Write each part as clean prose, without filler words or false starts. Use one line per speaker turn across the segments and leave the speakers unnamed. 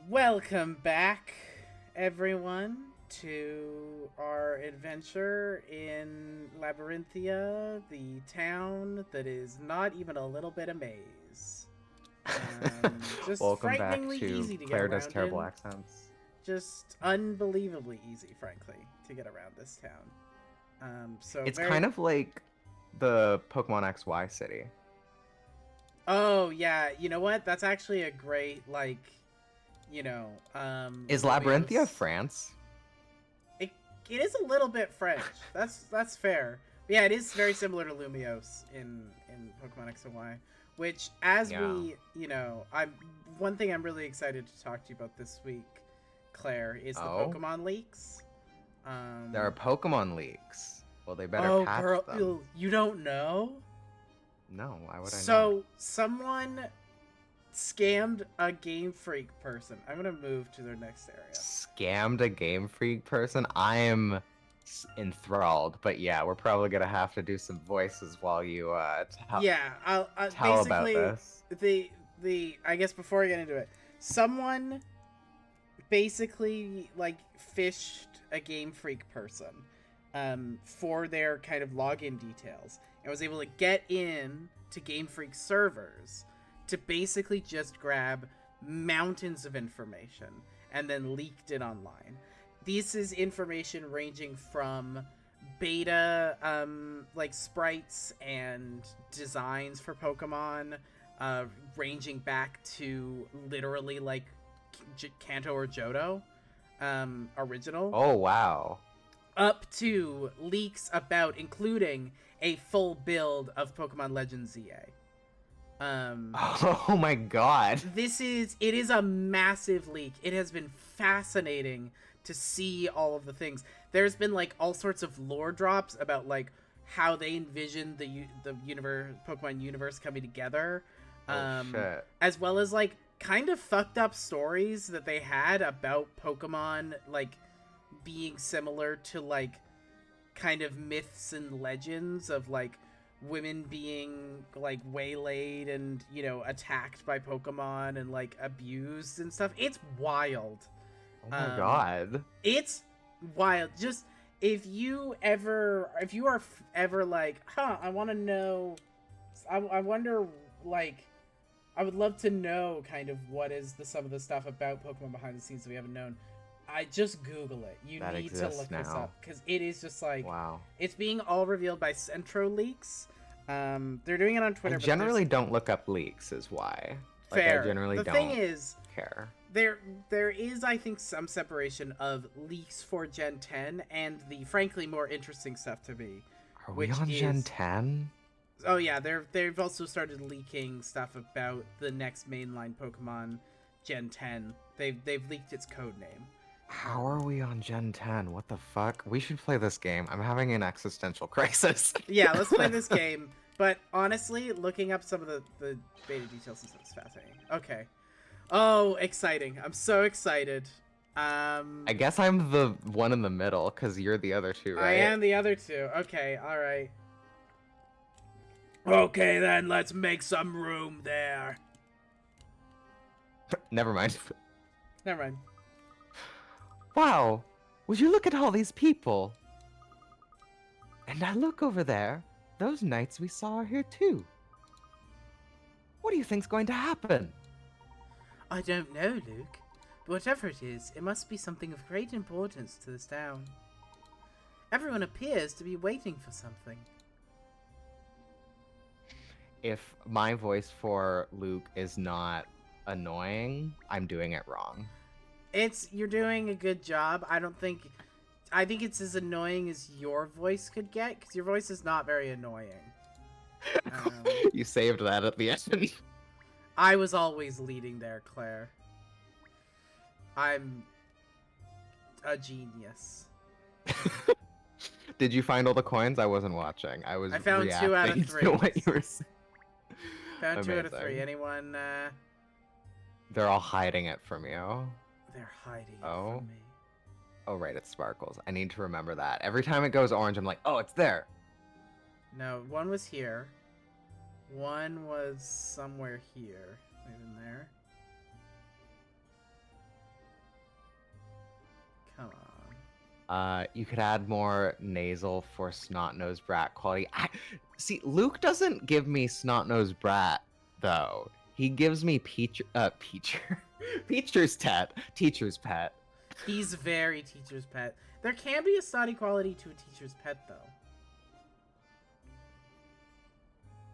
Welcome back, everyone, to our adventure in Labyrinthia, the town that is not even a little bit a maze. Just
Welcome back
frighteningly
to
easy to get
Claire Does
around
Terrible
in.
Accents.
Just unbelievably easy, frankly, to get around this town. So
It's
very.
kind of like the Pokemon XY city.
Oh yeah, you know what? That's actually a great
Is Labyrinthia
Lumios.
France?
It it is a little bit French. That's fair. But yeah, it is very similar to Lumios in Pokemon X and Y. Which, as
Yeah.
we, I'm one thing I'm really excited to talk to you about this week, Claire, is the
Oh?
Pokemon leaks.
There are Pokemon leaks. Well, they better
Oh,
patch
girl,
them.
you don't know?
No, why would I know?
So someone scammed a Game Freak person. I'm gonna move to their next area.
Scammed a Game Freak person? I am enthralled, but yeah, we're probably gonna have to do some voices while you
Yeah,
tell about
basically
this.
the I guess before I get into it, someone basically like fished a Game Freak person for their kind of login details and was able to get in to Game Freak servers to basically just grab mountains of information and then leaked it online. This is information ranging from beta like sprites and designs for Pokemon, ranging back to literally like Kanto or Johto original,
Oh, wow.
up to leaks about including a full build of Pokemon Legends ZA.
Oh my god.
It is a massive leak. It has been fascinating to see all of the things. There's been like all sorts of lore drops about like how they envision the universe, Pokemon universe coming together,
Oh shit.
as well as like kind of fucked up stories that they had about Pokemon like being similar to like kind of myths and legends of like women being like waylaid and attacked by Pokemon and like abused and stuff. It's wild.
Oh my
um
god.
it's wild. Just if you are ever like, I want to know, I wonder, like, I would love to know kind of what is some of the stuff about Pokemon behind the scenes that we haven't known. I just Google it. You
That
need to
exists
look this
now.
up because it is just like,
Wow.
it's being all revealed by Centro Leaks. They're doing it on
I
Twitter, but
generally don't look up leaks, is why. Like, I
fair.
generally
The thing
don't
is,
care.
there is, I think, some separation of leaks for Gen 10 and the frankly more interesting stuff to me,
Are we
which
on Gen
is,
10?
oh yeah, they've also started leaking stuff about the next mainline Pokemon Gen 10. They've leaked its code name.
How are we on Gen 10? What the fuck? We should play this game. I'm having an existential crisis.
Yeah, let's play this game. But honestly, looking up some of the beta details is fascinating. Okay. Oh, exciting. I'm so excited.
I guess I'm the one in the middle, because you're the other two,
I
right?
am the other two. Okay, alright. Okay then, let's make some room there.
Never mind.
Never mind.
Wow! Would you look at all these people? And now look over there. Those knights we saw are here too. What do you think's going to happen?
I don't know, Luke. But whatever it is, it must be something of great importance to this town. Everyone appears to be waiting for something.
If my voice for Luke is not annoying, I'm doing it wrong.
You're doing a good job. I think it's as annoying as your voice could get, because your voice is not very annoying. Um,
You saved that at the end.
I was always leading there, Claire. I'm a genius.
Did you find all the coins? I wasn't watching. I was
I found 2 out of
reacting
3.
to what you were saying.
Found 2 out of 3.
Amazing.
Anyone,
They're all hiding it from you.
they're hiding it
Oh.
from me.
Oh, right, it sparkles. I need to remember that. Every time it goes orange, I'm like, oh, it's there.
No, one was here. One was somewhere here. Maybe in there. Come on.
You could add more nasal for snot-nosed brat quality. See, Luke doesn't give me snot-nosed brat, though. He gives me Teacher's pet.
He's very teacher's pet. There can be a snotty quality to a teacher's pet, though.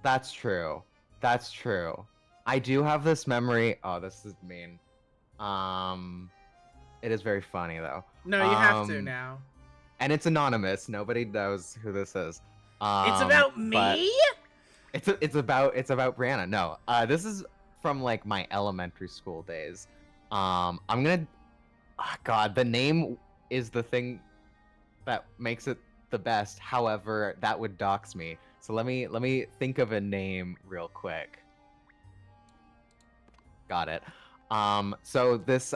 That's true. That's true. I do have this memory. Oh, this is mean. It is very funny though.
No, you have to now.
And it's anonymous. Nobody knows who this is.
It's about me?
It's about Brianna. No. This is from like my elementary school days. I'm gonna. Oh, God, the name is the thing that makes it the best. However, that would dox me. So let me think of a name real quick. Got it. So this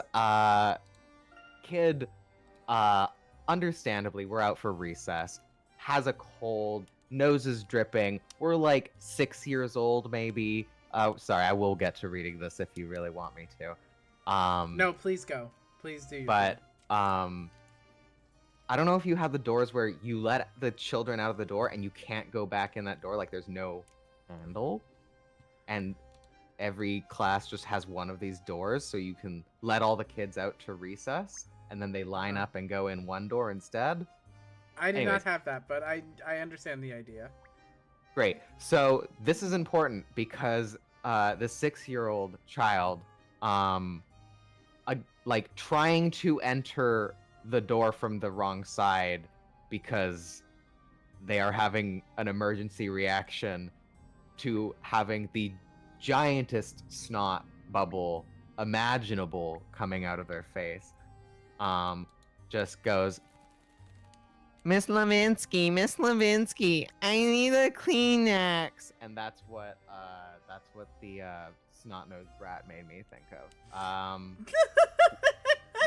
kid, understandably, we're out for recess, has a cold, nose is dripping. We're like 6 years old, maybe. Sorry, I will get to reading this if you really want me to.
No, please go. Please do.
But I don't know if you have the doors where you let the children out of the door and you can't go back in that door. Like there's no handle, and every class just has one of these doors, so you can let all the kids out to recess, and then they line up and go in one door instead.
I do not have that, but I understand the idea.
Great. So this is important because the 6-year-old child, like trying to enter the door from the wrong side because they are having an emergency reaction to having the giantest snot bubble imaginable coming out of their face. Just goes, Miss Levinsky, I need a Kleenex. And that's what the snot-nosed brat made me think of.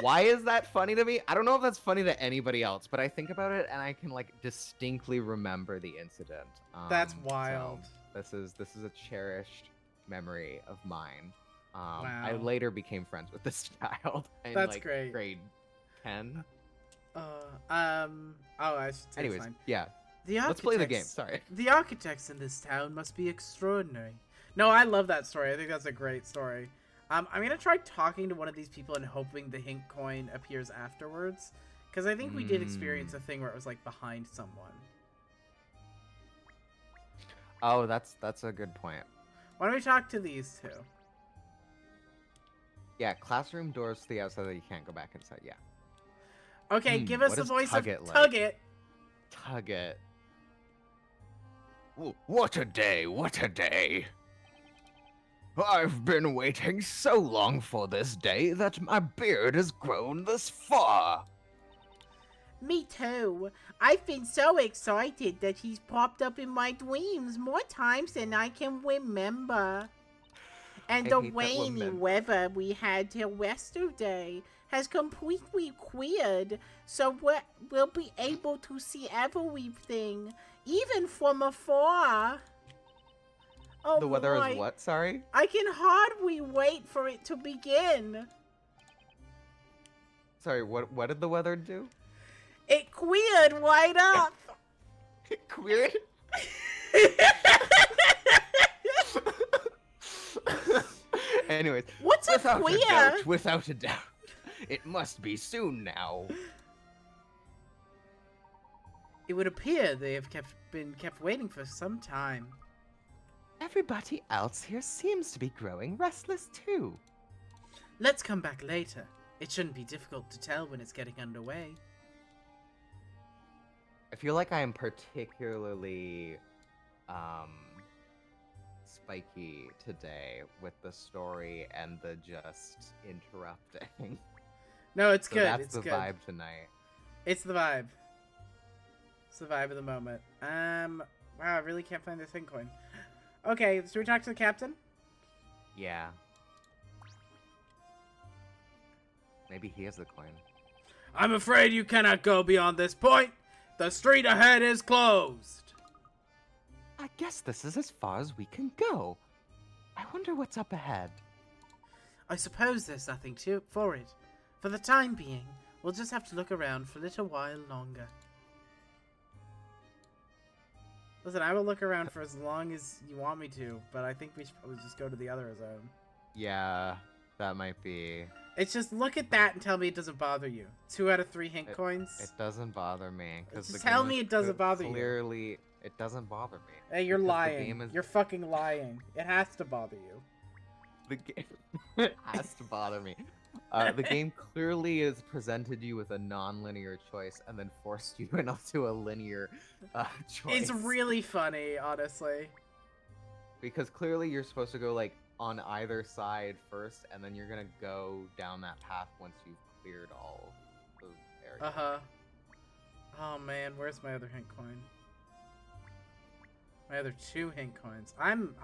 Why is that funny to me? I don't know if that's funny to anybody else, but I think about it and I can like distinctly remember the incident.
That's wild.
So this is a cherished memory of mine.
Wow.
I later became friends with this child in
That's great.
grade 10.
I should say.
Anyways,
fine.
yeah.
The
Let's play the game. Sorry.
The architects in this town must be extraordinary. No, I love that story. I think that's a great story. I'm gonna try talking to one of these people and hoping the hint coin appears afterwards, because I think we did experience a thing where it was like behind someone.
Oh, that's a good point.
Why don't we talk to these two?
Yeah, classroom doors to the outside that you can't go back inside. Yeah.
Okay, give us the voice of
Tugget. Tugget. What a day! What a day! I've been waiting so long for this day that my beard has grown this far.
Me too. I've been so excited that he's popped up in my dreams more times than I can remember. And the rainy weather we had till yesterday has completely cleared, so we'll be able to see everything, even from afar. Oh,
the weather is what? Sorry?
I can hardly wait for it to begin.
Sorry, what did the weather do?
It cleared right up.
It cleared? Anyways,
what's a queer?
Without a doubt. It must be soon now.
It would appear they have been kept waiting for some time.
Everybody else here seems to be growing restless too.
Let's come back later. It shouldn't be difficult to tell when it's getting underway.
I feel like I am particularly spiky today with the story and the just interrupting.
No, it's
so
good.
That's
it's
the
good.
vibe tonight.
It's the vibe. It's the vibe of the moment. Wow, I really can't find this thing coin. Okay, should we talk to the captain?
Yeah. Maybe he has the coin.
I'm afraid you cannot go beyond this point. The street ahead is closed.
I guess this is as far as we can go. I wonder what's up ahead.
I suppose there's nothing for it. For the time being, We'll just have to look around for a little while longer. Listen, I will look around for as long as you want me to, but I think we should probably just go to the other zone.
Yeah, that might be...
It's just look at that and tell me it doesn't bother you. 2 out of 3 hint coins.
It doesn't bother me.
Just tell me it doesn't bother you.
Clearly, it doesn't bother me.
Hey, you're lying. You're fucking lying. It has to bother you.
The game it has to bother me. The game clearly has presented you with a non-linear choice and then forced you into a linear choice.
It's really funny, honestly.
Because clearly you're supposed to go like on either side first, and then you're gonna go down that path once you've cleared all the areas.
Uh-huh. Oh man, where's my other hint coin? My other 2 hint coins. I'm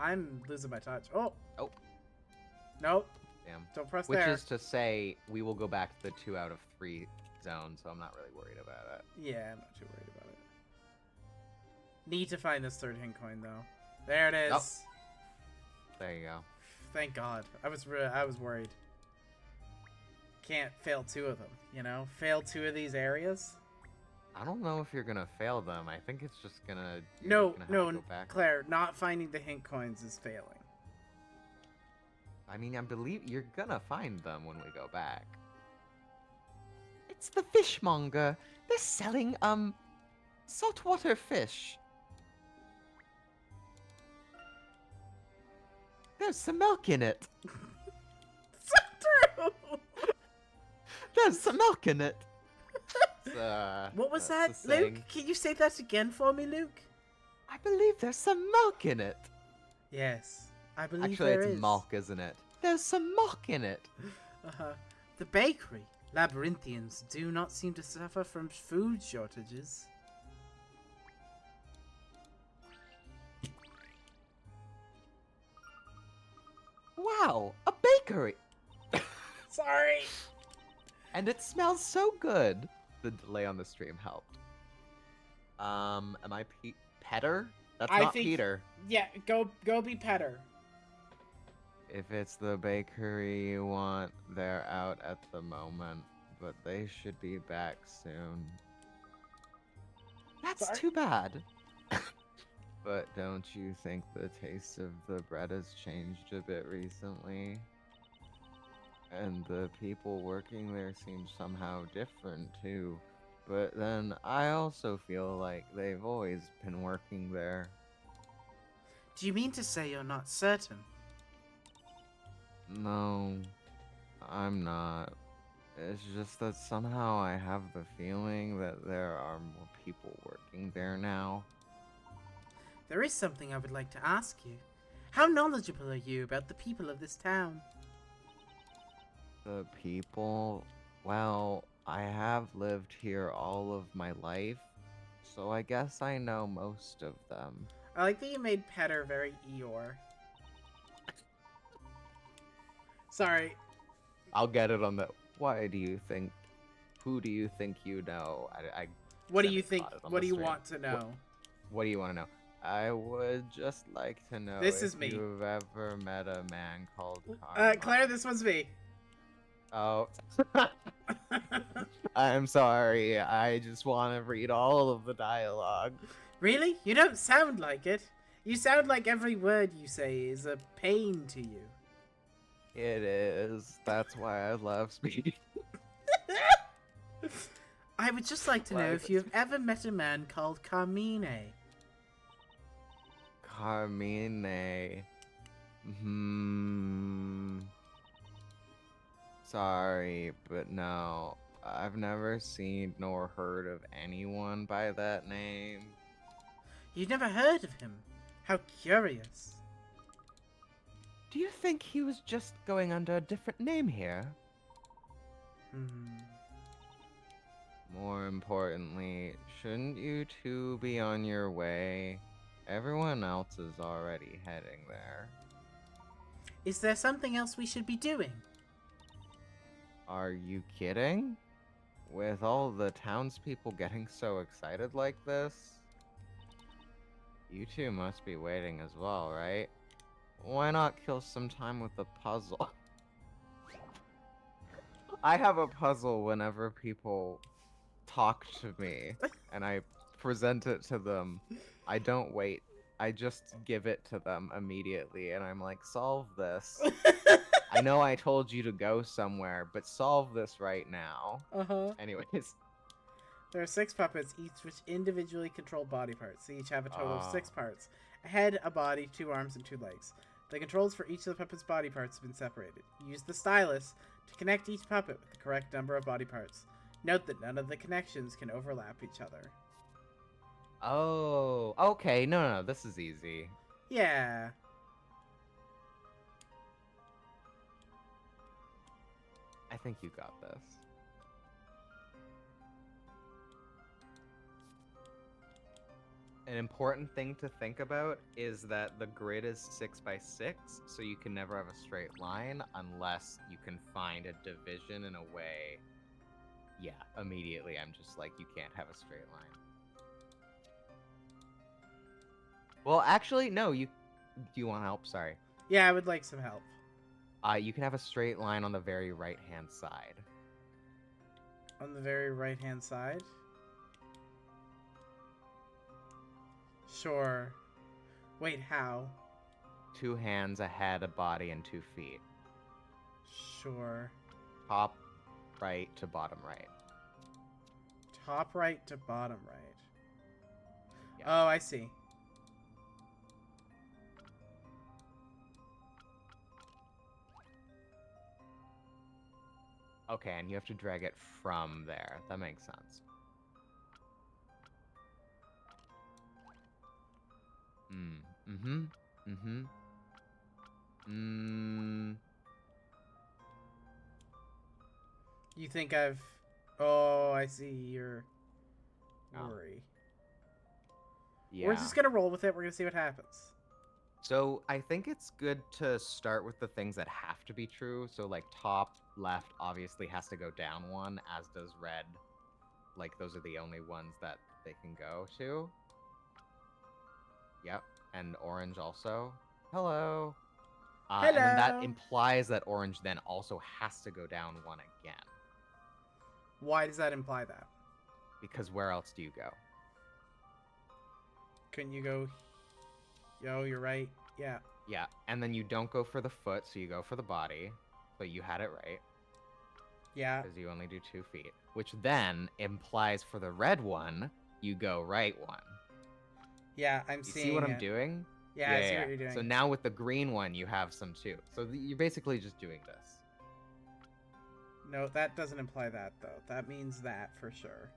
losing my touch. Oh.
Oh.
Nope.
Damn.
Don't press
Which
there.
is to say, we will go back to the 2 out of 3 zone, so I'm not really worried about it.
Yeah, I'm not too worried about it. Need to find this 3rd hint coin though. There it is.
Oh. There you go.
Thank God. I was worried. Can't fail 2 of them, you know? Fail 2 of these areas?
I don't know if you're gonna fail them. I think it's just gonna...
No,
go back.
Claire, not finding the hint coins is failing.
I mean, I believe you're gonna find them when we go back.
It's the fishmonger. They're selling, saltwater fish. There's some milk in it.
So true!
There's some milk in it.
What was that,
that's the
Luke?
saying.
Can you say that again for me, Luke?
I believe there's some milk in it.
Yes, I believe
Actually,
there
it's
is.
milk, isn't it?
There's some milk in it.
The bakery. Labyrinthians do not seem to suffer from food shortages.
Wow, a bakery.
Sorry.
And it smells so good.
The delay on the stream helped. Am I Petter? That's
I
not
think-
Peter.
Yeah, go be Petter.
If it's the bakery you want, they're out at the moment, but they should be back soon.
That's
Sorry?
too bad.
But don't you think the taste of the bread has changed a bit recently? And the people working there seem somehow different too. But then I also feel like they've always been working there.
Do you mean to say you're not certain?
No, I'm not. It's just that somehow I have the feeling that there are more people working there now.
There is something I would like to ask you. How knowledgeable are you about the people of this town?
The people, well, I have lived here all of my life, so I guess I know most of them.
I like that you made Petter very Eeyore. Sorry.
I'll get it on the. Why do you think? Who do you think you know?
What do
said
you
it,
think?
thought it on
What
the
do you
stream.
want to know?
What do you want to know? I would just like to know
This
if
is me.
you've ever met a man called Karma.
Claire, this one's me.
Oh. I'm sorry. I just want to read all of the dialogue.
Really? You don't sound like it. You sound like every word you say is a pain to you.
It is. That's why I love speaking.
I would just like to know if you've ever met a man called Carmine.
Carmine. Sorry, but no. I've never seen nor heard of anyone by that name.
You've never heard of him? How curious.
Do you think he was just going under a different name here?
More importantly, shouldn't you two be on your way? Everyone else is already heading there.
Is there something else we should be doing?
Are you kidding? With all the townspeople getting so excited like this? You two must be waiting as well, right? Why not kill some time with the puzzle? I have a puzzle whenever people talk to me and I present it to them. I don't wait. I just give it to them immediately and I'm like, solve this. I know I told you to go somewhere, but solve this right now.
Uh-huh.
Anyways.
There are 6 puppets, each with individually controlled body parts. They each have a total of 6
Ah.
parts. A head, a body, 2 arms, and 2 legs. The controls for each of the puppet's body parts have been separated. Use the stylus to connect each puppet with the correct number of body parts. Note that none of the connections can overlap each other.
Oh, okay. No, this is easy.
Yeah.
I think you got this. An important thing to think about is that the grid is 6x6, so you can never have a straight line unless you can find a division in a way. Yeah, immediately I'm just like, you can't have a straight line. Well, actually, no, do you want help? Sorry.
Yeah, I would like some help.
You can have a straight line on the very right-hand side.
On the very right-hand side? Sure. Wait, how?
2 hands, a head, a body, and 2 feet.
Sure.
Top right to bottom right.
Top right to bottom right.
Yeah.
Oh, I see.
Okay, and you have to drag it from there. That makes sense.
You think I've... Oh, I see your
Oh.
worry.
Yeah.
We're just gonna roll with it. We're gonna see what happens.
So I think it's good to start with the things that have to be true. So like top left obviously has to go down 1, as does red. Like those are the only ones that they can go to. Yep, and orange also. Hello. And then that
Hello.
implies that orange then also has to go down 1 again.
Why does that imply that?
Because where else do you go?
Couldn't you go... Yo, you're right. Yeah.
Yeah, and then you don't go for the foot, so you go for the body. But you had it right.
Yeah.
Because you only do 2 feet. Which then implies for the red one, you go right 1.
Yeah, I'm
You
seeing
see what
it.
I'm doing?
Yeah, I see what you're doing.
So now with the green one, you have some too. So you're basically just doing this.
No, that doesn't imply that, though. That means that for sure.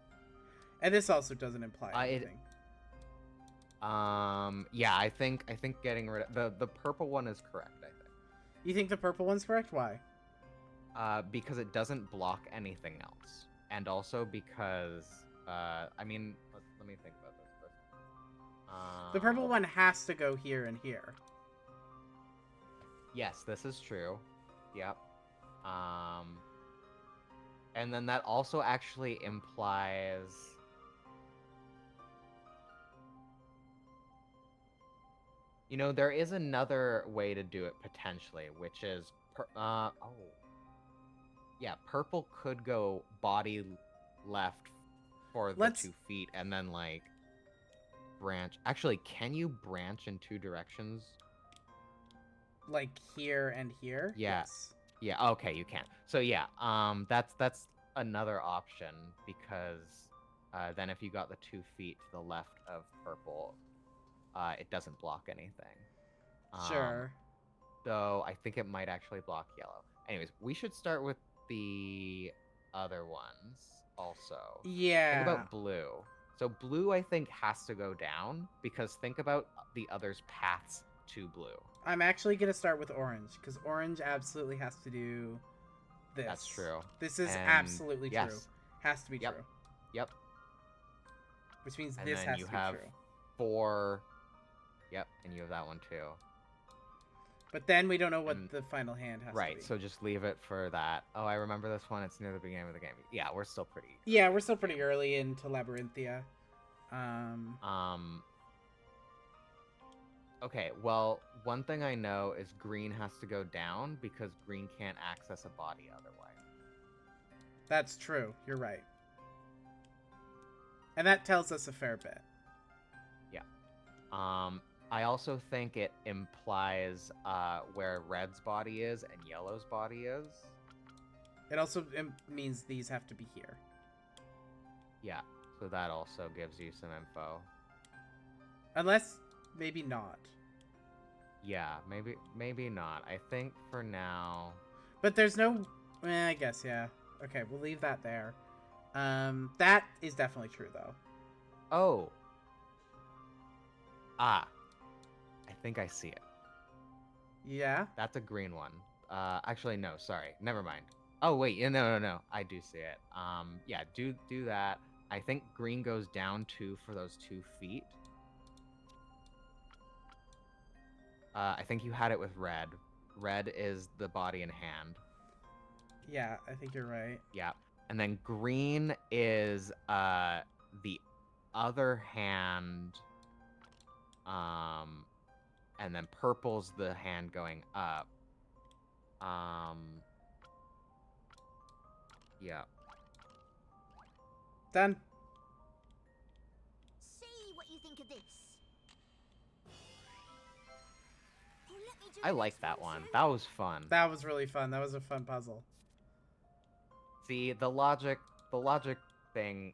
And this also doesn't imply anything.
Yeah, I think getting rid of the purple one is correct, I think.
You think the purple one's correct? Why?
Because it doesn't block anything else. And also because, I mean, let me think about this first.
The purple one has to go here and here.
Yes, this is true. Yep. And then that also actually implies... You know, there is another way to do it potentially, which is... Yeah, purple could go body left for the 2 feet and then, like, branch. Actually, can you branch in 2 directions?
Like here and here?
Yeah.
Yes.
Yeah, okay, you can. So yeah, that's another option because then if you got the 2 feet to the left of purple, it doesn't block anything.
Sure.
Though I think it might actually block yellow. Anyways, we should start with the other ones also.
Yeah.
Think about blue. So blue, I think, has to go down because think about the others' paths to blue.
I'm actually going to start with orange because orange absolutely has to do this.
That's true.
This is absolutely true. Has to be true.
Yep.
Which means
And
this
then
has
you
to be
have
true.
4. Yep, and you have that one too.
But then we don't know what the final hand has to be.
Right, so just leave it for that. Oh, I remember this one. It's near the beginning of the game. Yeah, we're still pretty...
Yeah, we're still pretty early into Labyrinthia.
Okay, well, one thing I know is green has to go down because green can't access a body otherwise.
That's true. You're right. And that tells us a fair bit.
Yeah. I also think it implies where Red's body is and Yellow's body is.
It also means these have to be here.
Yeah, so that also gives you some info.
Unless, maybe not.
Yeah, maybe not. I think for now...
But there's no... I guess, yeah. Okay, we'll leave that there. That is definitely true, though.
Oh. I think I see it.
Yeah?
That's a green one. Actually, no, sorry. Never mind. Oh, wait, no. I do see it. Yeah, do that. I think green goes down 2 for those 2 feet. I think you had it with red. Red is the body and hand.
Yeah, I think you're right.
Yeah. And then green is the other hand. And then purple's the hand going up. Yeah.
Done.
See what you think of this. Oh, let me do
I
the
like
next
that one.
sir.
That was fun.
That was really fun. That was a fun puzzle.
See, the logic thing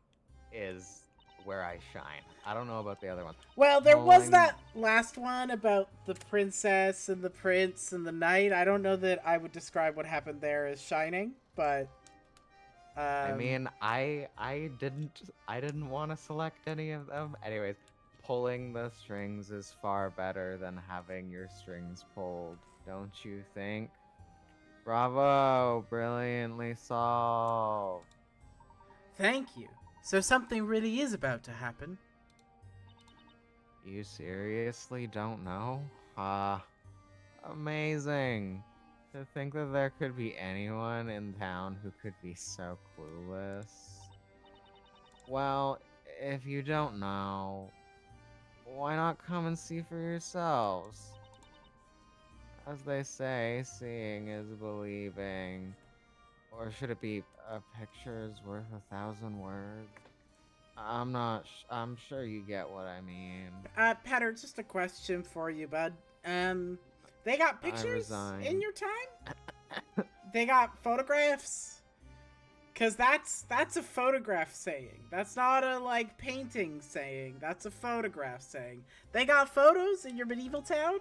is where I shine. I don't know about the other ones.
Well, there was
Pulling-
that last one about the princess and the prince and the knight. I don't know that I would describe what happened there as shining, but...
I mean, I didn't want to select any of them. Anyways, pulling the strings is far better than having your strings pulled, don't you think? Bravo! Brilliantly solved.
Thank you. So something really is about to happen.
You seriously don't know? Amazing. To think that there could be anyone in town who could be so clueless. Well, if you don't know, why not come and see for yourselves? As they say, seeing is believing. Or should it be a picture is worth 1,000 words? I'm sure you get what I mean.
Patter, just a question for you, bud. They got pictures
resign.
in your time? They got photographs? Cause that's a photograph saying. That's not a, like, painting saying. That's a photograph saying. They got photos in your medieval town?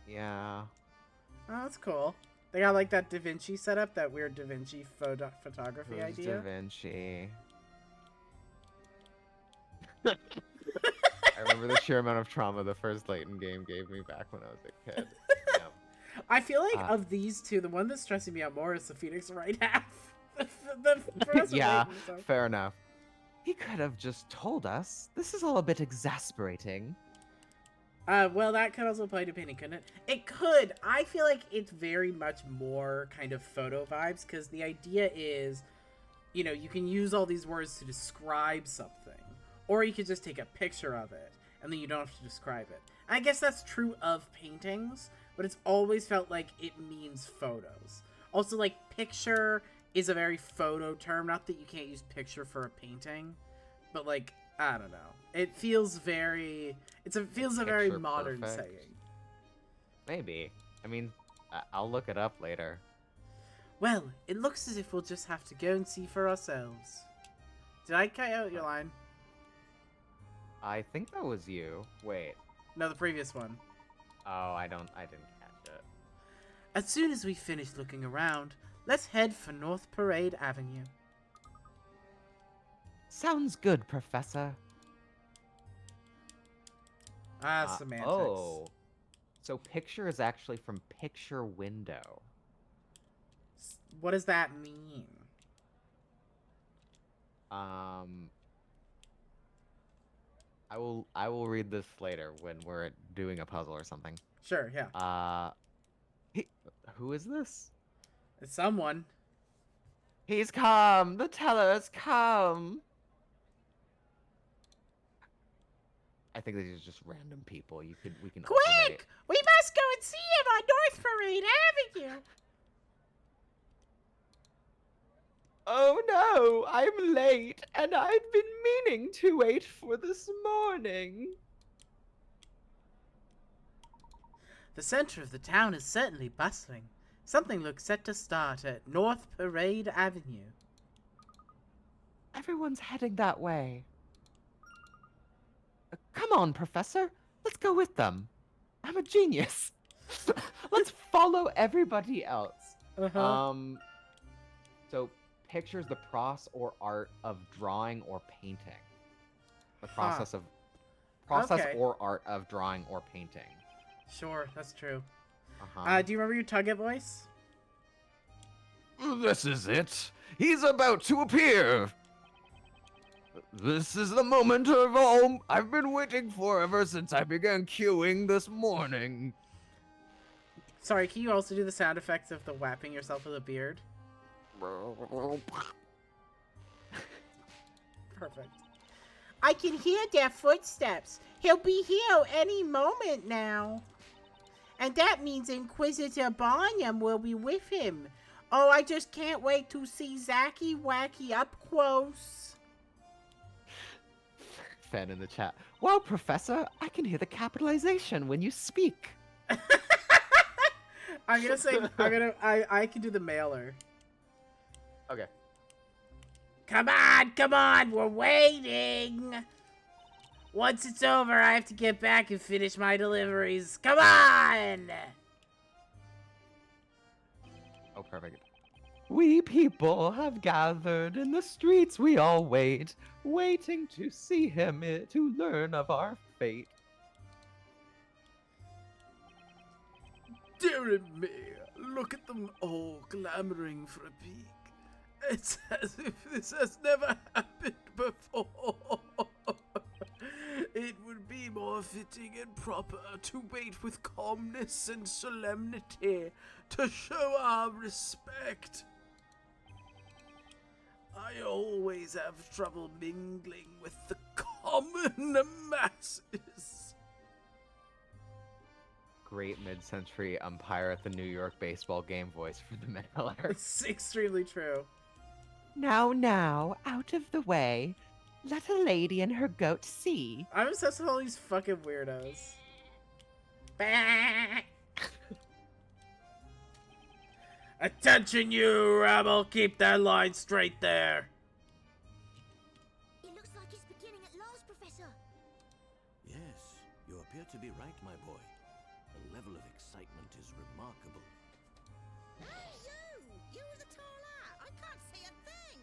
Yeah.
Oh, that's cool. They got, like, that Da Vinci setup, that weird Da Vinci photography
Who's
idea.
Da Vinci? I remember the sheer amount of trauma the first Layton game gave me back when I was a kid. Yeah.
I feel like of these two, the one that's stressing me out more is the Phoenix Wright half. the Professor
Yeah,
Layton, so.
fair enough.
He could have just told us. This is all a bit exasperating.
Well, that could also apply to painting, couldn't it? It could. I feel like it's very much more kind of photo vibes, because the idea is, you know, you can use all these words to describe something, or you could just take a picture of it, and then you don't have to describe it. And I guess that's true of paintings, but it's always felt like it means photos. Also, like, picture is a very photo term. Not that you can't use picture for a painting, but, like, I don't know. It feels very... feels a very
Picture
modern
perfect.
saying.
Maybe. I mean, I'll look it up later.
Well, it looks as if we'll just have to go and see for ourselves. Did I cut out your line?
I think that was you. Wait.
No, the previous one.
Oh, I didn't catch it.
As soon as we finish looking around, let's head for North Parade Avenue.
Sounds good, Professor.
Semantics.
Oh. So picture is actually from picture window.
What does that mean?
I will read this later when we're doing a puzzle or something.
Sure, yeah.
Who is this?
It's someone.
He's come. The teller has come.
I think these are just random people. We can automate
Quick!
it.
We must go and see him on North Parade Avenue!
Oh no, I'm late, and I'd been meaning to wait for this morning.
The center of the town is certainly bustling. Something looks set to start at North Parade Avenue.
Everyone's heading that way. Come on, Professor. Let's go with them. I'm a genius. Let's follow everybody else. So pictures the process or art of drawing or painting. The process
Okay.
or art of drawing or painting.
Sure, that's true.
Uh-huh.
Do you remember your Tugget voice?
This is it. He's about to appear. This is the moment of all I've been waiting for ever since I began queuing this morning.
Sorry, can you also do the sound effects of the whapping yourself with a beard? Perfect. I can hear their footsteps. He'll be here any moment now. And that means Inquisitor Barnum will be with him. Oh, I just can't wait to see Zacky Wacky up close.
Fan in the chat. Wow, Professor, I can hear the capitalization when you speak.
I'm gonna say, I can do the mailer.
Okay.
Come on, we're waiting. Once it's over, I have to get back and finish my deliveries. Come on!
Oh, perfect. We people have gathered in the streets, we all wait, waiting to see him, to learn of our fate.
Dear me, look at them all clamoring for a peek. It's as if this has never happened before. It would be more fitting and proper to wait with calmness and solemnity to show our respect. I always have trouble mingling with the common masses.
Great mid-century umpire at the New York baseball game voice for the mailer.
It's extremely true.
Now, out of the way. Let a lady and her goat see.
I'm obsessed with all these fucking weirdos. Bah! Attention, you rabble! Keep that line straight there.
It looks like it's beginning at last, Professor.
Yes, you appear to be right, my boy. The level of excitement is remarkable.
Hey, you! You with the tall hat! I can't see a thing!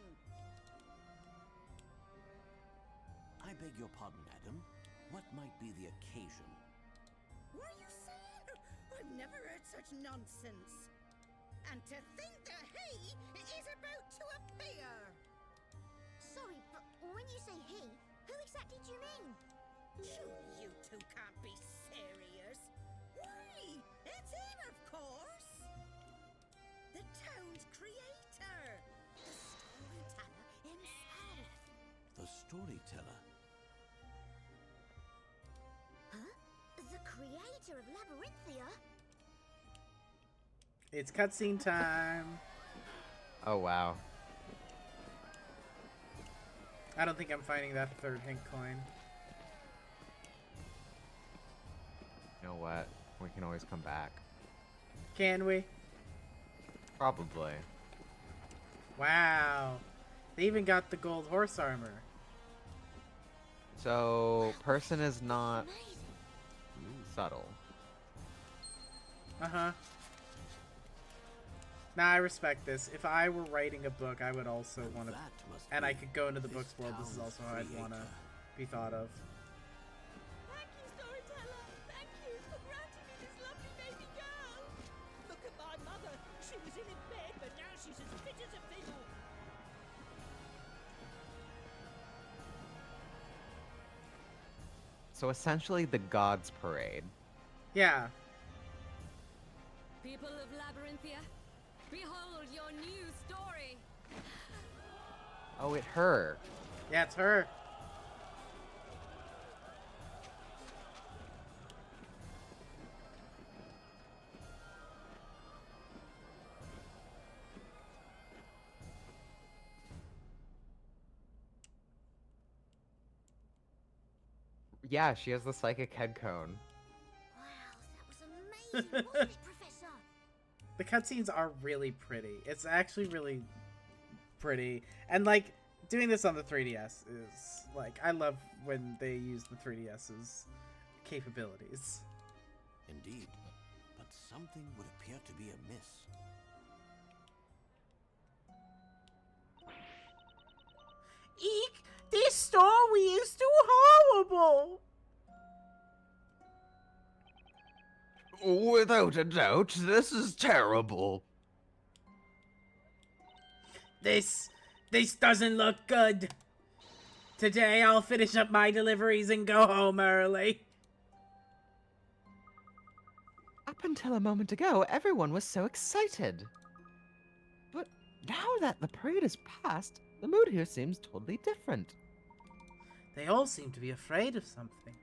I beg your pardon, Adam. What might be the occasion?
What are you saying? I've never heard such nonsense. And to think that he is about to appear!
Sorry, but when you say he, who exactly do you mean?
Surely you two can't be serious. Why, it's him, of course! The town's creator! The storyteller himself!
The storyteller.
Huh? The creator of Labyrinthia?
It's cutscene time.
Oh, wow.
I don't think I'm finding that third Hink coin.
You know what? We can always come back.
Can we?
Probably.
Wow. They even got the gold horse armor.
So, person is not
Amazing.
subtle.
Uh-huh. Nah, I respect this. If I were writing a book, I would also want to...
That must
And I
be
could go into the
this
books world. This is
town's
also how I'd want to
creator.
be thought of.
Thank you, Storyteller! Thank you for granting me this lovely baby girl! Look at my mother! She was in bed, but now she's as fit as a fiddle!
So essentially the God's Parade.
Yeah.
People of Labyrinthia, behold your new story.
Oh, it her.
Yeah, it's her.
Yeah, she has the psychic head cone.
Wow, that was amazing, wasn't it, Professor?
The cutscenes are really pretty. It's actually really pretty. And, like, doing this on the 3DS is, like, I love when they use the 3DS's capabilities.
Indeed, but something would appear to be amiss.
Eek! This story is too horrible!
Without a doubt, this is terrible.
This doesn't look good. Today I'll finish up my deliveries and go home early.
Up until a moment ago, everyone was so excited. But now that the parade is past, the mood here seems totally different.
They all seem to be afraid of something.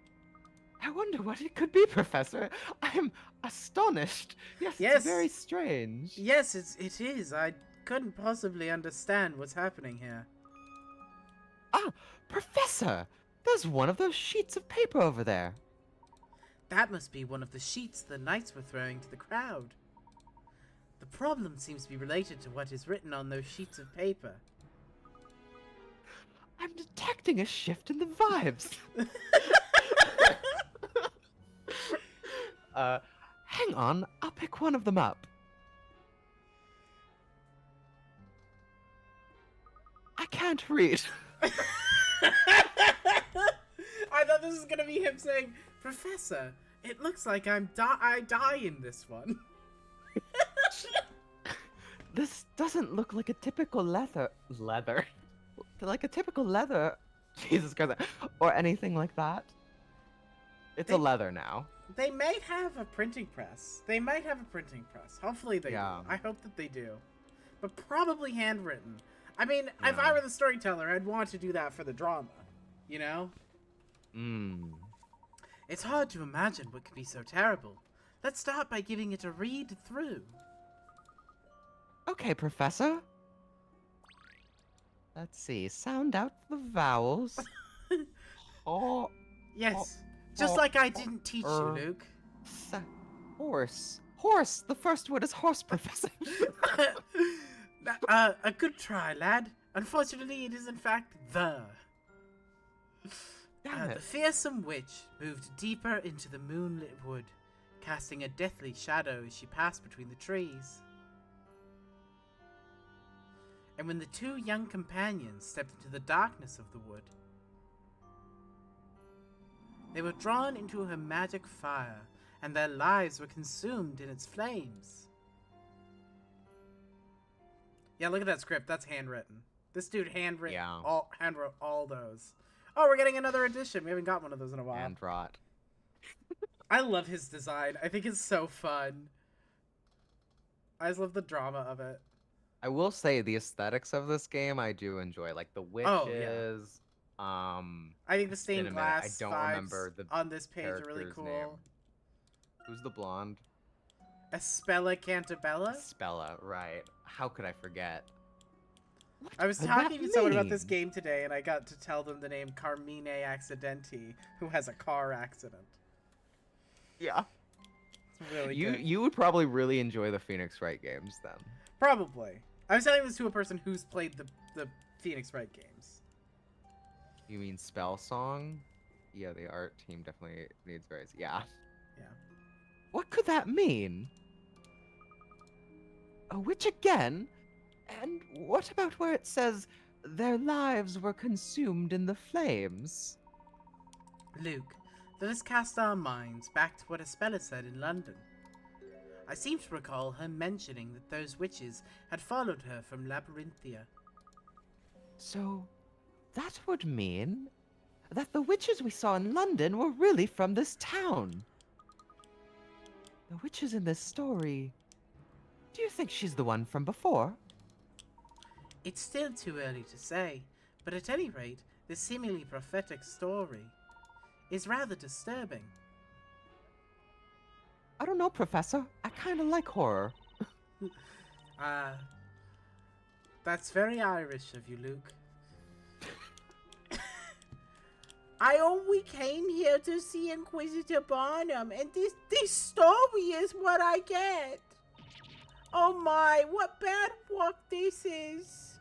I wonder what it could be, Professor. I'm astonished. Yes,
Yes.
it's very strange.
Yes, it is. I couldn't possibly understand what's happening here.
Ah, Professor! There's one of those sheets of paper over there.
That must be one of the sheets the knights were throwing to the crowd. The problem seems to be related to what is written on those sheets of paper.
I'm detecting a shift in the vibes. Hang on, I'll pick one of them up. I can't read.
I thought this was gonna be him saying, "Professor, it looks like I die in this one."
This doesn't look like a typical leather. Like a typical leather. Jesus Christ. Or anything like that. It's a leather now.
They may have a printing press. Hopefully they do. I hope that they do. But probably handwritten. I mean, if I were the storyteller, I'd want to do that for the drama. You know? It's hard to imagine what could be so terrible. Let's start by giving it a read through.
Okay, Professor. Let's see. Sound out the vowels. Oh.
Yes. Just like I didn't teach you, Luke.
Horse. Horse. The first word is horse, Professor.
A good try, lad. Unfortunately, it is in fact the.
Damn it.
The fearsome witch moved deeper into the moonlit wood, casting a deathly shadow as she passed between the trees. And when the two young companions stepped into the darkness of the wood, they were drawn into her magic fire, and their lives were consumed in its flames. Yeah, look at that script. That's handwritten. This dude handwrote all those. Oh, we're getting another edition. We haven't got one of those in a while.
And rot.
I love his design. I think it's so fun. I just love the drama of it.
I will say the aesthetics of this game I do enjoy. Like the witches.
I think the stained glass
I don't
vibes
remember the
on this page are really
character's
cool.
name. Who's the blonde?
Espella Cantabella?
Spella, right. How could I forget?
I was
could
talking
that
to someone about this
mean?
game today, and I got to tell them the name Carmine Accidenti, who has a car accident.
Yeah.
It's really good.
You would probably really enjoy the Phoenix Wright games then.
Probably. I was telling this to a person who's played the Phoenix Wright games.
You mean Spell Song? Yeah, the art team definitely needs various. Yeah.
Yeah.
What could that mean? A witch again? And what about where it says their lives were consumed in the flames?
Luke, let us cast our minds back to what Espella said in London. I seem to recall her mentioning that those witches had followed her from Labyrinthia.
So, that would mean that the witches we saw in London were really from this town. The witches in this story. Do you think she's the one from before?
It's still too early to say, but at any rate, this seemingly prophetic story is rather disturbing.
I don't know, Professor. I kind of like horror.
That's very Irish of you, Luke. I only came here to see Inquisitor Barnum, and this story is what I get. Oh my, what bad luck this is.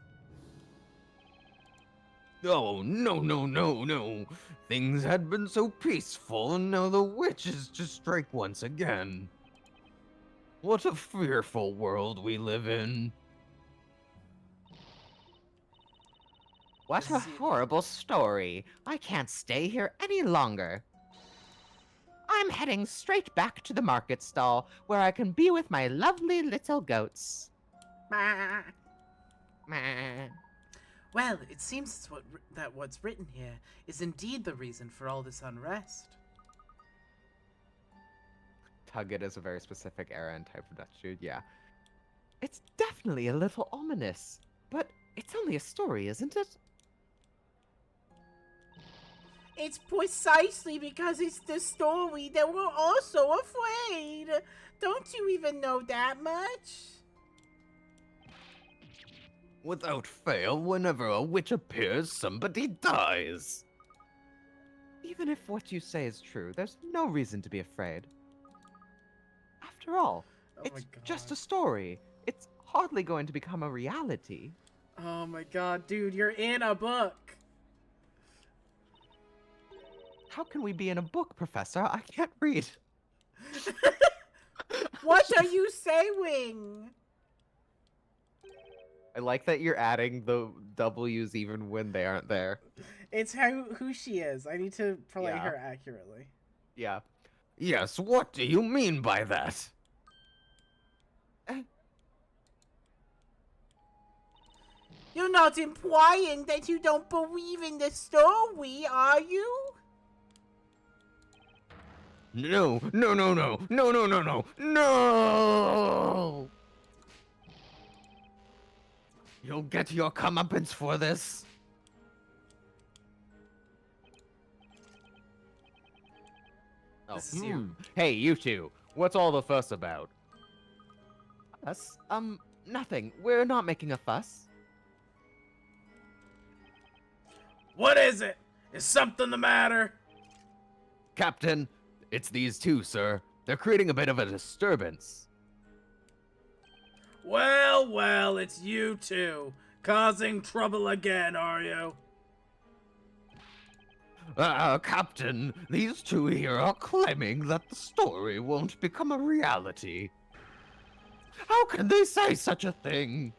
Oh, no, no, no, no. Things had been so peaceful, and now the witches just strike once again. What a fearful world we live in.
What a horrible story. I can't stay here any longer. I'm heading straight back to the market stall where I can be with my lovely little goats.
Bah.
Meh.
Well, it seems that what's written here is indeed the reason for all this unrest.
Tugget is a very specific era and type of Dutch dude, yeah. It's definitely a little ominous, but it's only a story, isn't it?
It's precisely because it's the story that we're also afraid. Don't you even know that much?
Without fail, whenever a witch appears, somebody dies.
Even if what you say is true, there's no reason to be afraid. After all,
Oh my
it's
God.
just a story. It's hardly going to become a reality.
Oh my god, dude, you're in a book.
How can we be in a book, Professor? I can't read.
What are you saying?
I like that you're adding the W's even when they aren't there.
It's who she is. I need to play
Yeah.
her accurately.
Yeah.
Yes, what do you mean by that?
You're not implying that you don't believe in the story, are you?
No, no, no, no, no, no, no, no, no! You'll get your comeuppance for this.
Oh,
This is you.
Hey, you two. What's all the fuss about? Us? Nothing. We're not making a fuss.
What is it? Is something the matter?
Captain, it's these two, sir. They're creating a bit of a disturbance.
Well, well, it's you two. Causing trouble again, are you?
Captain, these two here are claiming that the story won't become a reality. How can they say such a thing?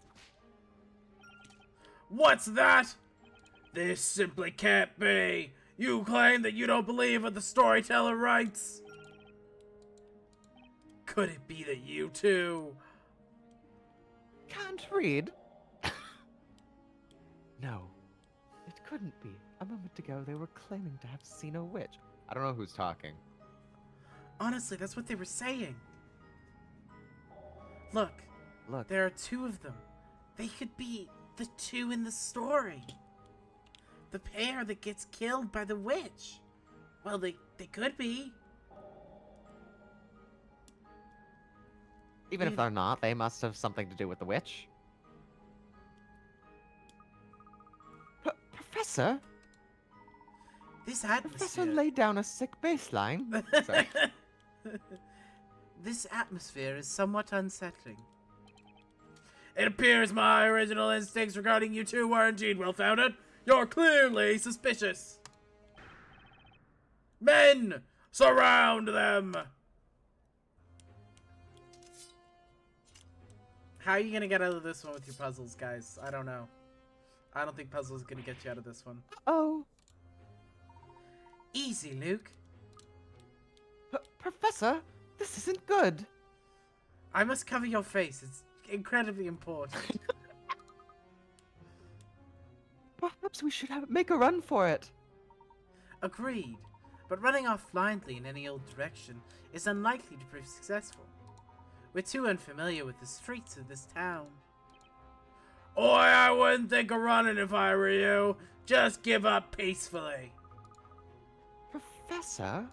What's that? This simply can't be. You claim that you don't believe what the storyteller writes. Could it be that you two...
Can't read? No. It couldn't be. A moment ago, they were claiming to have seen a witch. I don't know who's talking.
Honestly, that's what they were saying. Look,
Look.
there are two of them. They could be the two in the story. The pair that gets killed by the witch. Well, they could be.
Even if they're not, they must have something to do with the witch. Professor?
This
Professor
atmosphere...
laid down a sick baseline. Sorry.
This atmosphere is somewhat unsettling. It appears my original instincts regarding you two were indeed well founded. You're clearly suspicious. Men, surround them. How are you gonna get out of this one with your puzzles, guys? I don't know. I don't think puzzles gonna get you out of this one.
Oh.
Easy, Luke.
Professor, this isn't good.
I must cover your face. It's incredibly important.
Perhaps we should make a run for it.
Agreed. But running off blindly in any old direction is unlikely to prove successful. We're too unfamiliar with the streets of this town. Oi, I wouldn't think of running if I were you. Just give up peacefully.
Professor?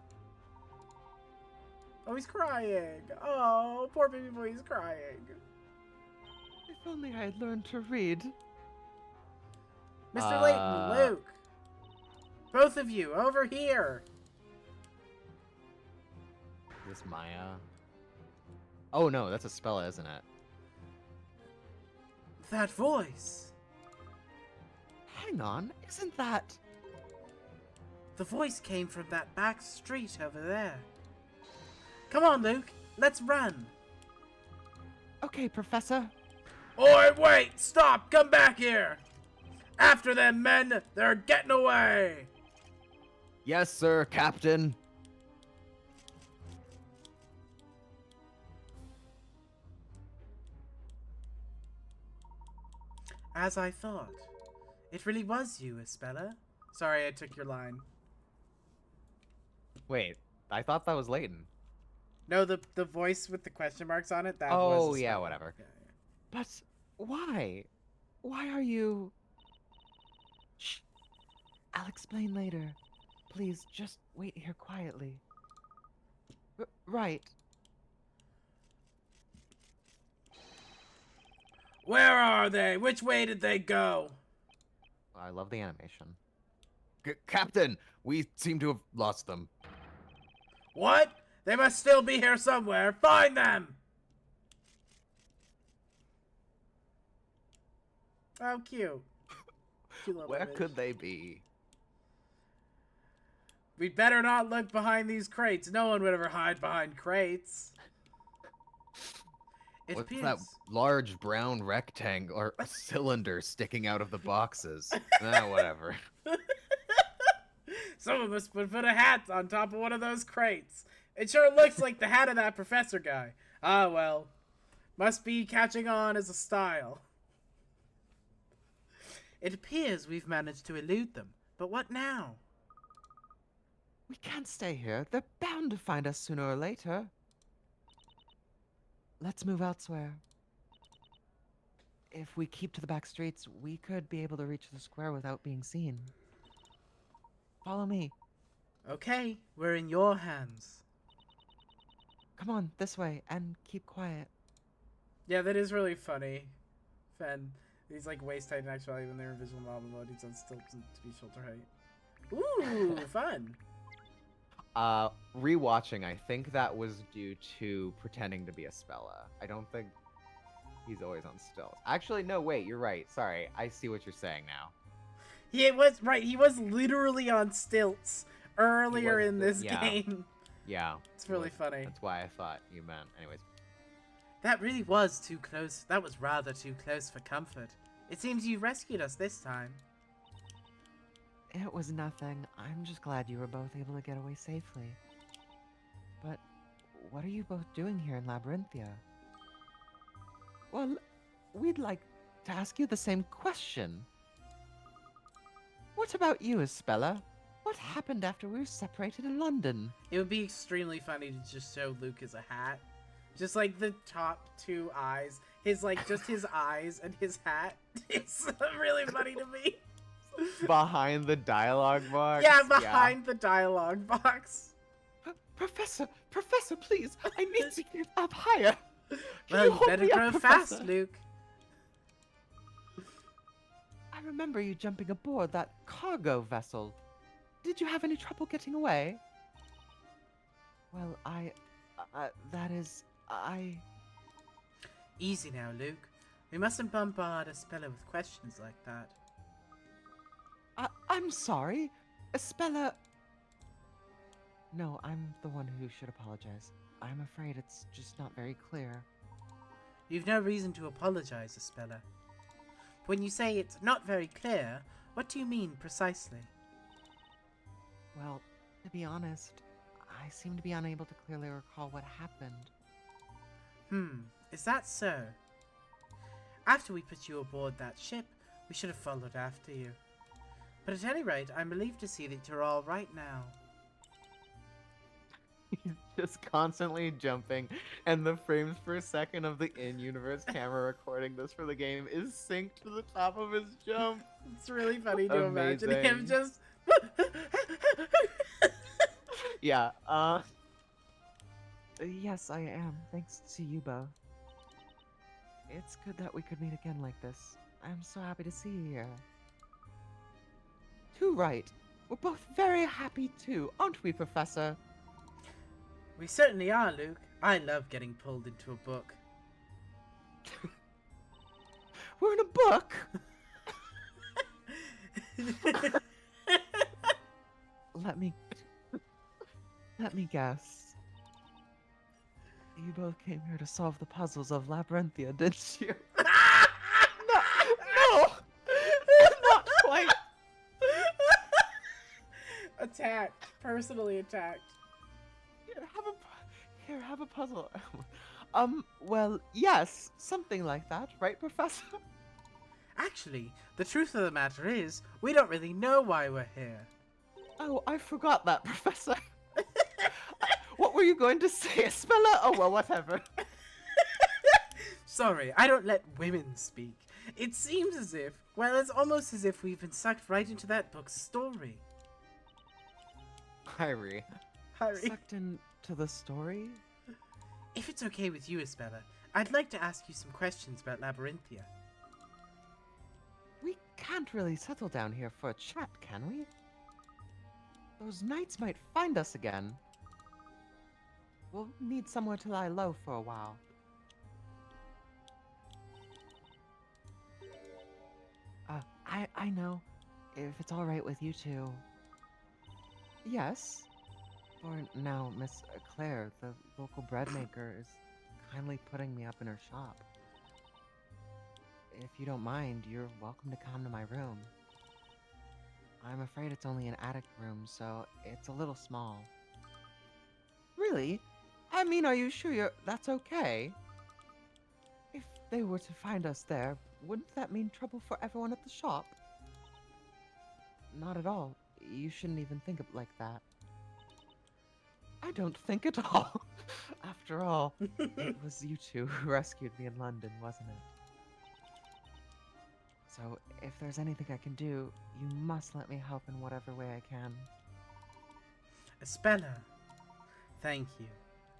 Oh, he's crying. Oh, poor baby boy, he's crying.
If only I had learned to read.
Mr. Layton, Luke. Both of you, over here!
Is this Maya? Oh no, that's a spell, isn't it?
That voice!
Hang on, isn't that...
The voice came from that back street over there. Come on, Luke, let's run!
Okay, Professor.
Oi, wait! Stop! Come back here! After them, men! They're getting away!
Yes, sir, Captain.
As I thought. It really was you, Isabella. Sorry, I took your line.
Wait, I thought that was Layton.
No, the voice with the question marks on it, that was
Oh,
Isabella.
yeah, whatever.
Yeah.
But why? Why are you... Shh. I'll explain later. Please, just wait here quietly. Right.
Where are they? Which way did they go?
I love the animation.
Captain, we seem to have lost them.
What? They must still be here somewhere. Find them! Oh, cute. Cute little
Where
image.
could they be?
We'd better not look behind these crates. No one would ever hide behind crates. It
What's
appears.
that large brown rectangle or cylinder sticking out of the boxes? Whatever.
Someone must put a hat on top of one of those crates. It sure looks like the hat of that professor guy. Ah, well. Must be catching on as a style. It appears we've managed to elude them. But what now?
We can't stay here. They're bound to find us sooner or later. Let's move elsewhere. If we keep to the back streets, we could be able to reach the square without being seen. Follow me.
Okay, we're in your hands.
Come on, this way, and keep quiet.
Yeah, that is really funny. Fen, he's like waist height in actuality when they're in visual novel mode. He's on stilts to be shoulder height. Ooh, fun.
Rewatching, I think that was due to pretending to be a Spella. I don't think he's always on stilts. Actually, no, wait, you're right. Sorry, I see what you're saying now.
He was right. He was literally on stilts earlier in this
yeah.
game.
Yeah.
It's really funny.
That's why I thought you meant. Anyways.
That really was too close. That was rather too close for comfort. It seems you rescued us this time.
It was nothing. I'm just glad you were both able to get away safely. But what are you both doing here in Labyrinthia? Well, we'd like to ask you the same question. What about you, Isabella? What happened after we were separated in London?
It would be extremely funny to just show Luke as a hat. Just like the top two eyes. His like just his eyes and his hat. It's really funny to me.
Behind the dialogue box?
Yeah, behind the dialogue box.
Professor, please, I need to get up higher.
Well, you better grow fast, Luke.
I remember you jumping aboard that cargo vessel. Did you have any trouble getting away? Well,
Easy now, Luke. We mustn't bombard Espella with questions like that.
I'm sorry. Espella... No, I'm the one who should apologize. I'm afraid it's just not very clear.
You've no reason to apologize, Espella. When you say it's not very clear, what do you mean precisely?
Well, to be honest, I seem to be unable to clearly recall what happened.
Is that so? After we put you aboard that ship, we should have followed after you. But at any rate, I'm relieved to see that you're all right now.
He's just constantly jumping, and the frames per second of the in-universe camera recording this for the game is synced to the top of his jump.
It's really funny to imagine him
Amazing.
just...
Yeah, yes, I am, thanks to you both. It's good that we could meet again like this. I'm so happy to see you here. Too right. We're both very happy too, aren't we, Professor?
We certainly are, Luke. I love getting pulled into a book.
We're in a book? Let me guess. You both came here to solve the puzzles of Labyrinthia, didn't you? No! Not quite.
Attacked. Personally attacked.
Here, have a puzzle. Well, yes, something like that, right, Professor?
Actually, the truth of the matter is, we don't really know why we're here.
Oh, I forgot that, Professor. What were you going to say, Isabella? Oh, well, whatever.
Sorry, I don't let women speak. It seems as if, well, it's almost as if we've been sucked right into that book's story.
Harry.
Harry.
Sucked into the story?
If it's okay with you, Isabella, I'd like to ask you some questions about Labyrinthia.
We can't really settle down here for a chat, can we? Those knights might find us again. We'll need somewhere to lie low for a while. I know. If it's alright with you two. Yes. For now, Miss Claire, the local bread maker, is kindly putting me up in her shop. If you don't mind, you're welcome to come to my room. I'm afraid it's only an attic room, so it's a little small. Really? I mean, are you sure that's okay? If they were to find us there, wouldn't that mean trouble for everyone at the shop? Not at all. You shouldn't even think of it like that. I don't think at all. After all, it was you two who rescued me in London, wasn't it? So, if there's anything I can do, you must let me help in whatever way I can.
Isabella, thank you.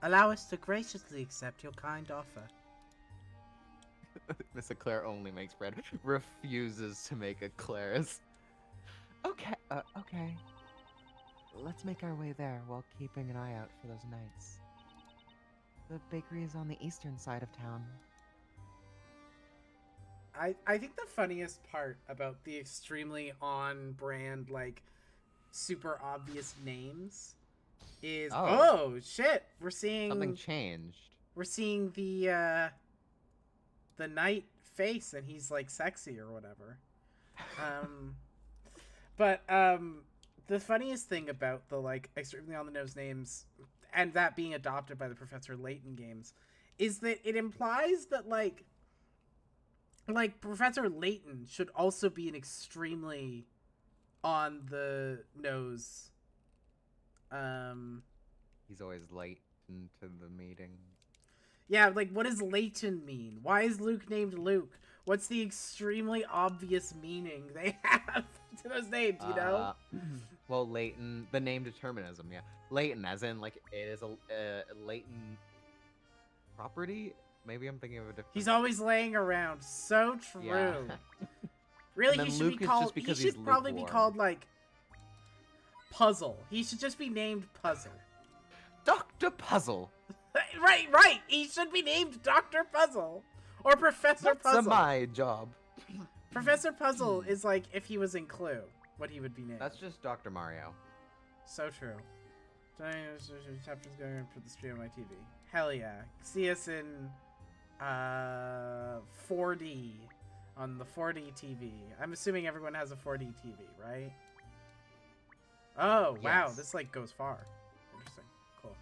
Allow us to graciously accept your kind offer.
Miss Claire only makes bread. Refuses to make eclairs. Okay. Let's make our way there while keeping an eye out for those knights. The bakery is on the eastern side of town.
I think the funniest part about the extremely on-brand, like, super obvious names is... Oh, shit! We're seeing...
Something changed.
We're seeing the knight face, and he's, like, sexy or whatever. But the funniest thing about the, like, extremely on-the-nose names, and that being adopted by the Professor Layton games, is that it implies that, like, Professor Layton should also be an extremely on-the-nose,
He's always late into the meeting.
Yeah, like, what does Layton mean? Why is Luke named Luke? What's the extremely obvious meaning they have to those names, you know?
Well, Layton, the name determinism, yeah. Layton, as in, like, it is a latent property? Maybe I'm thinking of a different...
He's always laying around. So true.
Yeah.
Really,
And
he
then
should
Luke
be
is
called...
just
He
because
should
he's
probably be
lukewarm.
called, like, Puzzle. He should just be named Puzzle.
Dr. Puzzle!
Right! He should be named Dr. Puzzle. Or Professor
That's
Puzzle.
my job.
Professor Puzzle is like if he was in Clue, what he would be named.
That's just Dr. Mario.
So true. Chapters going up for the stream on my TV. Hell yeah. See us in 4D on the 4D TV. I'm assuming everyone has a 4D TV, right? Oh, wow.
Yes.
This like goes far. Interesting. Cool.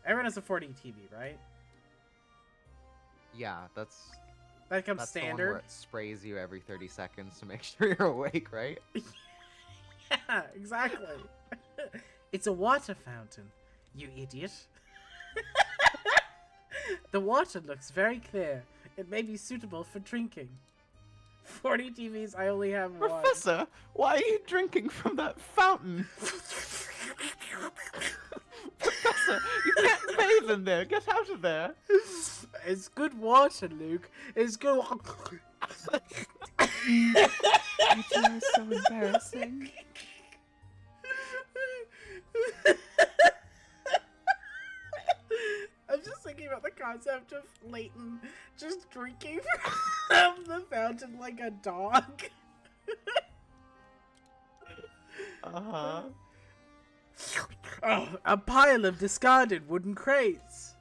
Everyone has a 4D TV, right?
Yeah, that's
That comes
the one
standard.
where it sprays you every 30 seconds to make sure you're awake, right?
Yeah, exactly. It's a water fountain, you idiot. The water looks very clear. It may be suitable for drinking. 40 TVs, I only have one.
Professor, why are you drinking from that fountain? Professor, you can't bathe in there. Get out of there.
It's good water, Luke. It's good.
You two are so embarrassing.
concept of Layton just drinking from the fountain like a dog.
Uh-huh.
Oh, a pile of discarded wooden crates.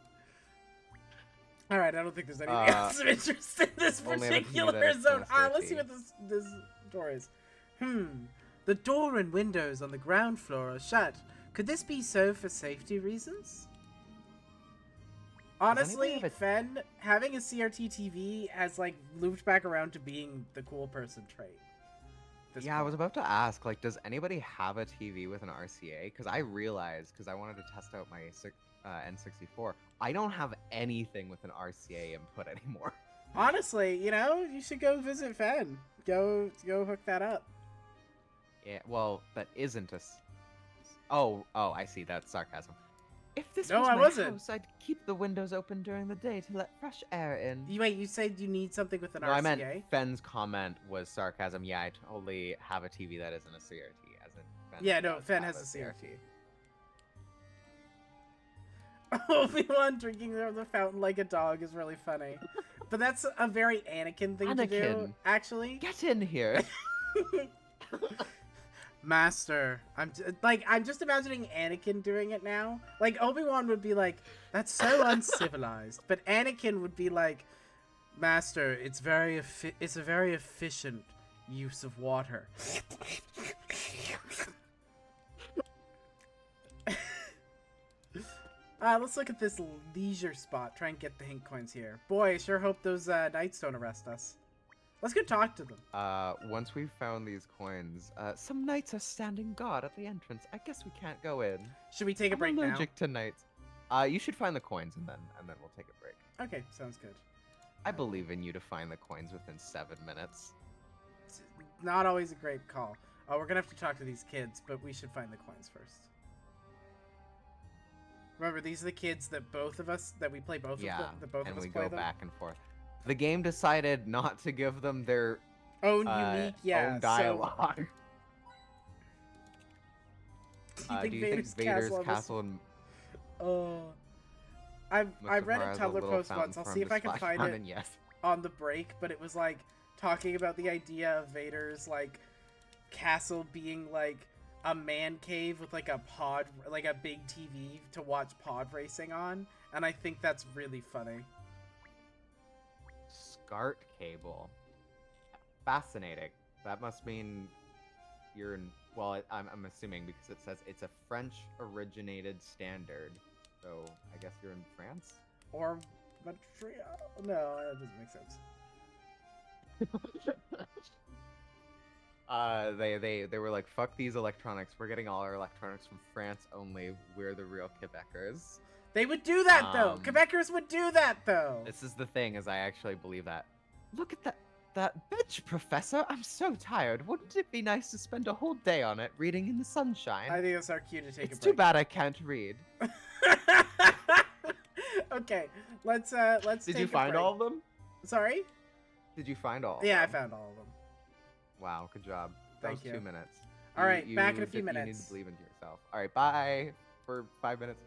Alright, I don't think there's anything else of interest in this
only have a key
particular
that is
zone.
still
Let's see
sticky.
what this door is. The door and windows on the ground floor are shut. Could this be so for safety reasons? Honestly,
have a-
Fen, having a CRT TV has, like, looped back around to being the cool person trait. This
Yeah, I
point.
was about to ask, like, does anybody have a TV with an RCA? Because I realized, because I wanted to test out my N64, I don't have anything with an RCA input anymore.
Honestly, you know, you should go visit Fen. Go hook that up.
Yeah, well, that isn't a... Oh, I see, that's sarcasm. If this
No,
was
I
my
wasn't.
house, I'd keep the windows open during the day to let fresh air in.
Wait, you said you need something with an
No,
RCA?
I meant Fen's comment was sarcasm. Yeah, I totally have a TV that isn't a CRT, as in Fen
Yeah, no,
does
Fen
have
has a CRT. Obi-Wan drinking from the fountain like a dog is really funny. But that's a very Anakin thing to do,
Anakin.
actually.
Get in here!
Master, I'm just imagining Anakin doing it now. Like, Obi-Wan would be like, that's so uncivilized. But Anakin would be like, Master, it's a very efficient use of water. Let's look at this leisure spot. Try and get the hint coins here. Boy, I sure hope those knights don't arrest us. Let's go talk to them.
Once we've found these coins, some knights are standing guard at the entrance. I guess we can't go in.
Should we take a
I'm
break now?
allergic to knights. You should find the coins and then we'll take a break.
Okay, sounds good.
I believe in you to find the coins within 7 minutes.
It's not always a great call. Oh, we're gonna have to talk to these kids, but we should find the coins first. Remember, these are the kids that we play both
Yeah,
of them, that both
and
of us
we
play
go
them.
back and forth. The game decided not to give them their
Own unique, yeah.
own dialogue.
So,
Do you think Vader's castle and
I've read a
Mustafar has
Tumblr
little
post
fountain
once. I'll
from
see if
the
I can
splash
find
fountain?
it
Yes.
on the break, but it was like talking about the idea of Vader's like castle being like a man cave with like a big TV to watch pod racing on, and I think that's really funny.
SCART cable. Fascinating. That must mean you're in. Well, I'm assuming because it says it's a French-originated standard. So I guess you're in France.
Or Montreal? No, that doesn't make sense.
They were like, fuck these electronics. We're getting all our electronics from France only. We're the real Quebecers.
They would do that though.
Um,
Quebecers would do that though.
This is the thing, is I actually believe that. Look at that bench, Professor. I'm so tired. Wouldn't it be nice to spend a whole day on it, reading in the sunshine?
I think that's our cue to take
It's
a break.
too bad I can't read.
Okay, let's
Did
take
you
a
find
break.
all of them?
Sorry?
Did you find all? Of
Yeah, I
them?
found all of them.
Wow, good job. That
Thank
was
you.
2 minutes.
All right, back in a few
You need
minutes.
to believe into yourself. All right, bye for 5 minutes.